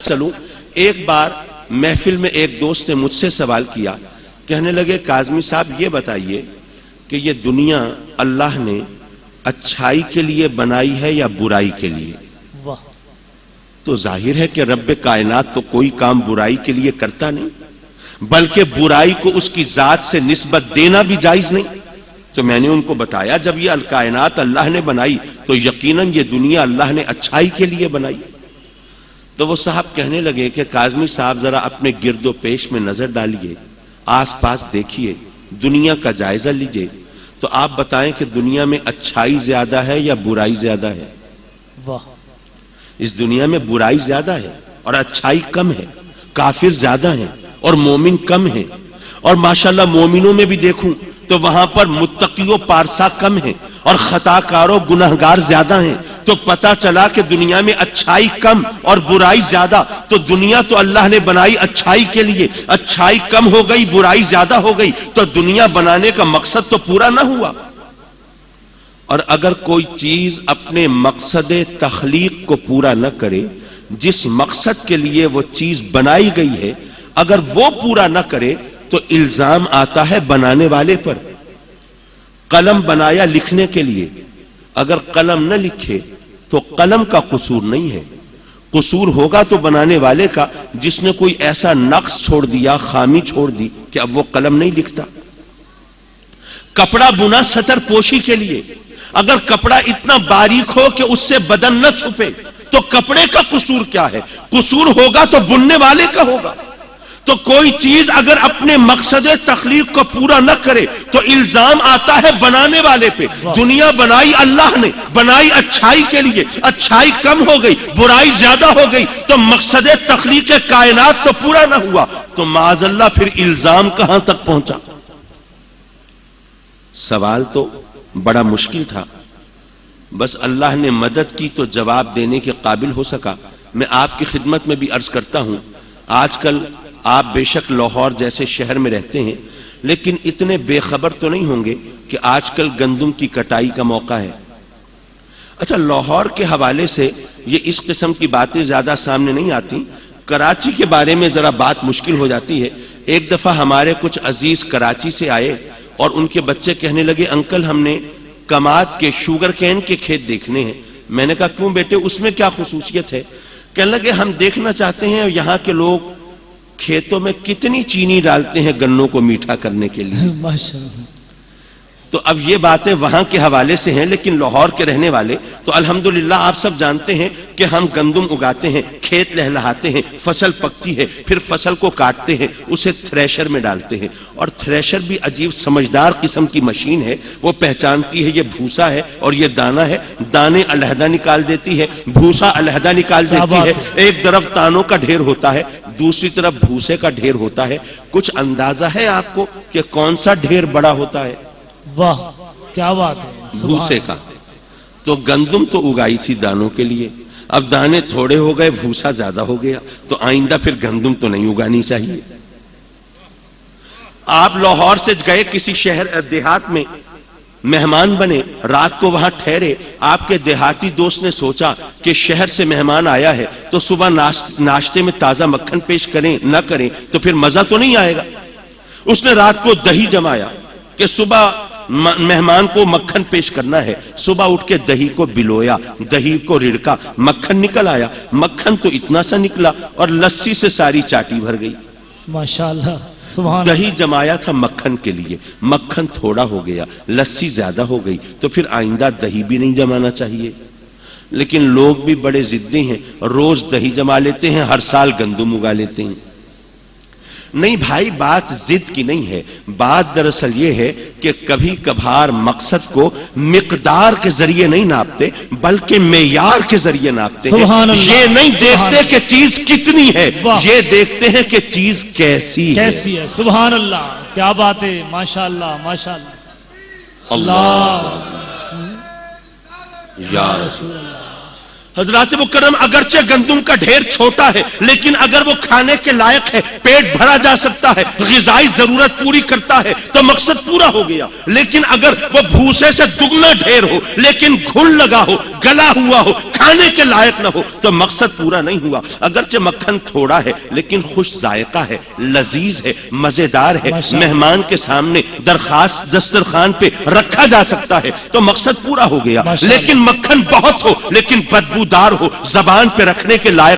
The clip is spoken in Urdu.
چلوں، ایک بار محفل میں ایک دوست نے مجھ سے سوال کیا، کہنے لگے کاظمی صاحب یہ بتائیے کہ یہ دنیا اللہ نے اچھائی کے لیے بنائی ہے یا برائی کے لیے؟ تو ظاہر ہے کہ رب کائنات تو کوئی کام برائی کے لیے کرتا نہیں، بلکہ برائی کو اس کی ذات سے نسبت دینا بھی جائز نہیں۔ تو میں نے ان کو بتایا جب یہ کائنات اللہ نے بنائی تو یقیناً یہ دنیا اللہ نے اچھائی کے لیے بنائی۔ تو وہ صاحب کہنے لگے کہ کاظمی صاحب ذرا اپنے گرد و پیش میں نظر ڈالیے، آس پاس دیکھیے، دنیا کا جائزہ لیجئے، تو آپ بتائیں کہ دنیا میں اچھائی زیادہ ہے یا برائی زیادہ ہے؟ اس دنیا میں برائی زیادہ ہے اور اچھائی کم ہے، کافر زیادہ ہیں اور مومن کم ہیں، اور ماشاءاللہ مومنوں میں بھی دیکھوں تو وہاں پر متقی و پارسا کم ہیں اور خطاکار و گناہگار زیادہ ہیں۔ تو پتا چلا کہ دنیا میں اچھائی کم اور برائی زیادہ، تو دنیا تو اللہ نے بنائی اچھائی کے لیے، اچھائی کم ہو گئی برائی زیادہ ہو گئی، تو دنیا بنانے کا مقصد تو پورا نہ ہوا۔ اور اگر کوئی چیز اپنے مقصد تخلیق کو پورا نہ کرے، جس مقصد کے لیے وہ چیز بنائی گئی ہے، اگر وہ پورا نہ کرے تو الزام آتا ہے بنانے والے پر۔ قلم بنایا لکھنے کے لیے، اگر قلم نہ لکھے تو قلم کا قصور نہیں ہے، قصور ہوگا تو بنانے والے کا، جس نے کوئی ایسا نقص چھوڑ دیا، خامی چھوڑ دی کہ اب وہ قلم نہیں لکھتا۔ کپڑا بنا سطر پوشی کے لیے، اگر کپڑا اتنا باریک ہو کہ اس سے بدن نہ چھپے تو کپڑے کا قصور کیا ہے؟ قصور ہوگا تو بننے والے کا ہوگا۔ تو کوئی چیز اگر اپنے مقصد تخلیق کو پورا نہ کرے تو الزام آتا ہے بنانے والے پہ۔ دنیا بنائی اللہ نے، بنائی اچھائی کے لیے، اچھائی کم ہو گئی، برائی زیادہ ہو گئی، تو مقصد تخلیق کائنات تو پورا نہ ہوا، تو معاذ اللہ پھر الزام کہاں تک پہنچا؟ سوال تو بڑا مشکل تھا، بس اللہ نے مدد کی تو جواب دینے کے قابل ہو سکا۔ میں آپ کی خدمت میں بھی عرض کرتا ہوں، آج کل آپ بے شک لاہور جیسے شہر میں رہتے ہیں، لیکن اتنے بے خبر تو نہیں ہوں گے کہ آج کل گندم کی کٹائی کا موقع ہے۔ اچھا، لاہور کے حوالے سے یہ اس قسم کی باتیں زیادہ سامنے نہیں آتی، کراچی کے بارے میں ذرا بات مشکل ہو جاتی ہے۔ ایک دفعہ ہمارے کچھ عزیز کراچی سے آئے اور ان کے بچے کہنے لگے انکل ہم نے کماد کے شوگر کین کے کھیت دیکھنے ہیں۔ میں نے کہا کیوں بیٹے، اس میں کیا خصوصیت ہے؟ کہنے لگے ہم دیکھنا چاہتے ہیں یہاں کے لوگ کھیتوں میں کتنی چینی ڈالتے ہیں گنوں کو میٹھا کرنے کے لیے۔ تو اب یہ باتیں وہاں کے حوالے سے ہیں، لیکن لاہور کے رہنے والے تو الحمدللہ آپ سب جانتے ہیں کہ ہم گندم اگاتے ہیں، کھیت لہلہاتے ہیں، فصل پکتی ہے، پھر فصل کو کاٹتے ہیں، اسے تھریشر میں ڈالتے ہیں، اور تھریشر بھی عجیب سمجھدار قسم کی مشین ہے، وہ پہچانتی ہے یہ بھوسا ہے اور یہ دانا ہے، دانے علیحدہ نکال دیتی ہے، بھوسا علیحدہ نکال دیتی ہے۔ ایک طرف دانوں کا ڈھیر ہوتا ہے، دوسری طرف بھوسے کا ڈھیر ہوتا ہے۔ کچھ اندازہ ہے آپ کو کہ کون سا ڈھیر بڑا ہوتا ہے؟ واہ کیا بات ہے، بھوسے کا۔ تو گندم تو اگائی تھی دانوں کے لیے، اب دانے تھوڑے ہو گئے، بھوسا زیادہ ہو گیا، تو آئندہ پھر گندم تو نہیں اگانی چاہیے۔ آپ لاہور سے گئے کسی شہر دیہات میں، مہمان بنے، رات کو وہاں ٹھہرے، آپ کے دیہاتی دوست نے سوچا کہ شہر سے مہمان آیا ہے تو صبح ناشتے میں تازہ مکھن پیش کریں نہ کریں تو پھر مزہ تو نہیں آئے گا۔ اس نے رات کو دہی جمایا کہ صبح مہمان کو مکھن پیش کرنا ہے، صبح اٹھ کے دہی کو بلویا، دہی کو رڑکا، مکھن نکل آیا، مکھن تو اتنا سا نکلا اور لسی سے ساری چاٹی بھر گئی۔ ماشاءاللہ سبحان اللہ۔ دہی جمایا تھا مکھن کے لیے، مکھن تھوڑا ہو گیا، لسی زیادہ ہو گئی، تو پھر آئندہ دہی بھی نہیں جمانا چاہیے۔ لیکن لوگ بھی بڑے ضدی ہیں، روز دہی جما لیتے ہیں، ہر سال گندم اگا لیتے ہیں۔ نہیں بھائی، بات ضد کی نہیں ہے، بات دراصل یہ ہے کہ کبھی کبھار مقصد کو مقدار کے ذریعے نہیں ناپتے بلکہ معیار کے ذریعے ناپتے ہیں۔ یہ نہیں دیکھتے کہ چیز کتنی ہے، یہ دیکھتے ہیں کہ چیز کیسی ہے۔ سبحان اللہ، کیا بات ہے، ماشاءاللہ ماشاءاللہ۔ اللہ یا رسول اللہ۔ حضرات مکرم اگرچہ گندم کا ڈھیر چھوٹا ہے لیکن اگر وہ کھانے کے لائق ہے، پیٹ بھرا جا سکتا ہے، غذائی ضرورت پوری کرتا ہے تو مقصد پورا ہو گیا. لیکن اگر وہ بھوسے سے دگنا ڈھیر ہو لیکن گھن لگا ہو، گلا ہوا ہو، کھانے کے لائق نہ ہو تو مقصد پورا نہیں ہوا. اگرچہ مکھن تھوڑا ہے لیکن خوش ذائقہ ہے، لذیذ ہے، مزیدار ہے، مہمان کے سامنے درخواست دسترخوان پہ رکھا جا سکتا ہے تو مقصد پورا ہو گیا. لیکن مکھن بہت ہو لیکن بدبودار ہو، زبان پہ رکھنے کے لائق